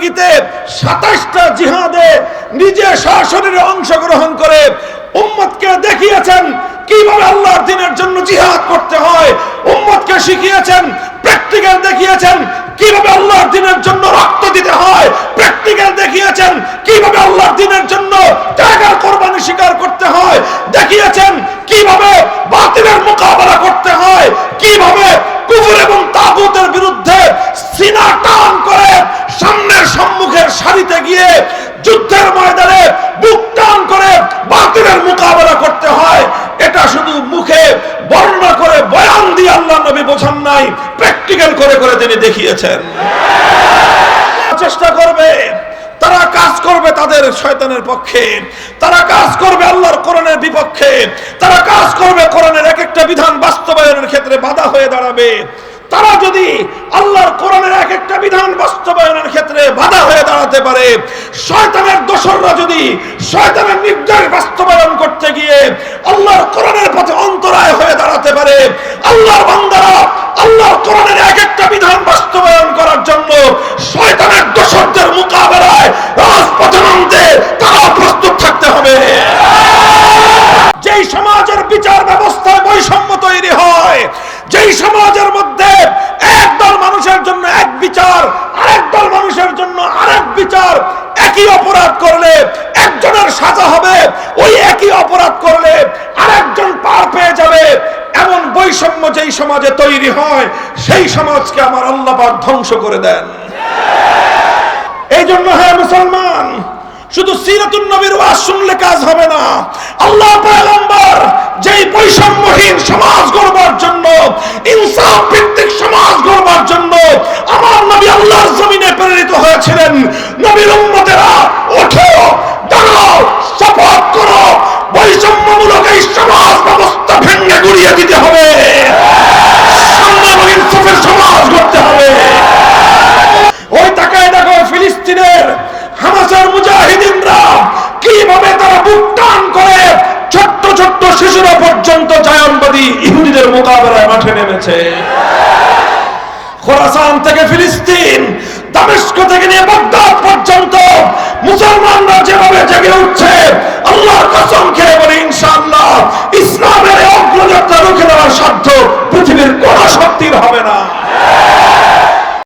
তুর্কিতে ২৭টা জিহাদে নিজে সশরীরে অংশগ্রহণ করে উম্মতকে দেখিয়েছেন কিভাবে আল্লাহর দ্বীনের জন্য জিহাদ করতে হয়। উম্মতকে শিখিয়েছেন, প্র্যাকটিক্যাল দেখিয়েছেন কিভাবে আল্লাহর দ্বীনের জন্য রক্ত দিতে হয়। প্র্যাকটিক্যাল দেখিয়েছেন কিভাবে আল্লাহর দ্বীনের জন্য ত্যাগ আর কোরবানি স্বীকার করতে হয়। দেখিয়েছেন কিভাবে বাতিলের মোকাবেলা করতে হয়, কিভাবে কুফর এবং তাগুতের বিরুদ্ধে সিনা টান করে সামনের সম্মুখের সারিতে গিয়ে যুদ্ধের ময়দানে বুক টান করে বাতিলের মোকাবেলা করতে হয়। এটা শুধু মুখে বর্ণনা করে বয়ান দিয়ে আল্লাহ নবী বোঝান নাই, প্র্যাকটিক্যাল করে করে তিনি দেখিয়েছেন। চেষ্টা করবে, তারা কাজ করবে তাদের শয়তানের পক্ষে, তারা কাজ করবে আল্লাহর কোরআনের বিপক্ষে, তারা কাজ করবে কোরআনের এক একটা বিধান বাস্তবায়নের ক্ষেত্রে বাধা হয়ে দাঁড়াবে। তারা যদি আল্লাহর কোরআনের এক একটা বিধান বাস্তবায়নের ক্ষেত্রে বাধা হয়ে দাঁড়াতে পারে, শয়তানের দোসররা যদি শয়তানের নির্দেশ বাস্তবায়ন করতে গিয়ে আল্লাহর কোরআনের পথে অন্তরায় হয়ে দাঁড়াতে পারে, আল্লাহর বান্দারা আল্লাহর কোরআনের এক একটা বিধান বাস্তবায়ন করার জন্য শয়তানের দোসরদের মোকাবেলায় রাজপথে নামতে তারা প্রস্তুত থাকতে হবে। যেই সমাজের বিচার ব্যবস্থায় বৈষম্য তৈরি হয়, যেই সমাজের মধ্যে একদল মানুষের জন্য এক বিচার, আরেক দল মানুষের জন্য আরেক বিচার, একই অপরাধ করলে একজনের সাজা হবে, ওই একই অপরাধ করলে আরেকজন পার পেয়ে যাবে, এমন বৈষম্য যেই সমাজে তৈরি হয় সেই সমাজকে আমার আল্লাহ পাক ধ্বংস করে দেন। এই জন্য হে মুসলমান, শুধু সিরাতুন নবীর ওয়াজ শুনলে কাজ হবে না। আল্লাহ পয়গম্বর যেই বৈষম্যহীন সমাজ গড়বার জন্য, ইনসাফ ভিত্তিক সমাজ গড়বার জন্য আমার নবী আল্লাহর জমিনে প্রেরিত হয়েছিলেন। নবীর উম্মতেরা ওঠো, দাঁড়াও, শপথ করো, বৈষম্যমূলক এই সমাজ ব্যবস্থা ভেঙে গুড়িয়ে দিতে হবে, সাম্যহীন ইনসাফের সমাজ গড়তে হবে। ওই তাকায় দেখো ফিলিস্তিনের হামাসের মুজাহিদিনরা কিভাবে তারা বুক টান করে ছোট্ট ছোট্ট শিশুরা পর্যন্ত জায়নবাদী ইহুদিদের মোকাবেলায় মাঠে নেমেছে। খোরাসান থেকে ফিলিস্তিন, দামেস্ক থেকে নিয়ে বাগদাদ পর্যন্ত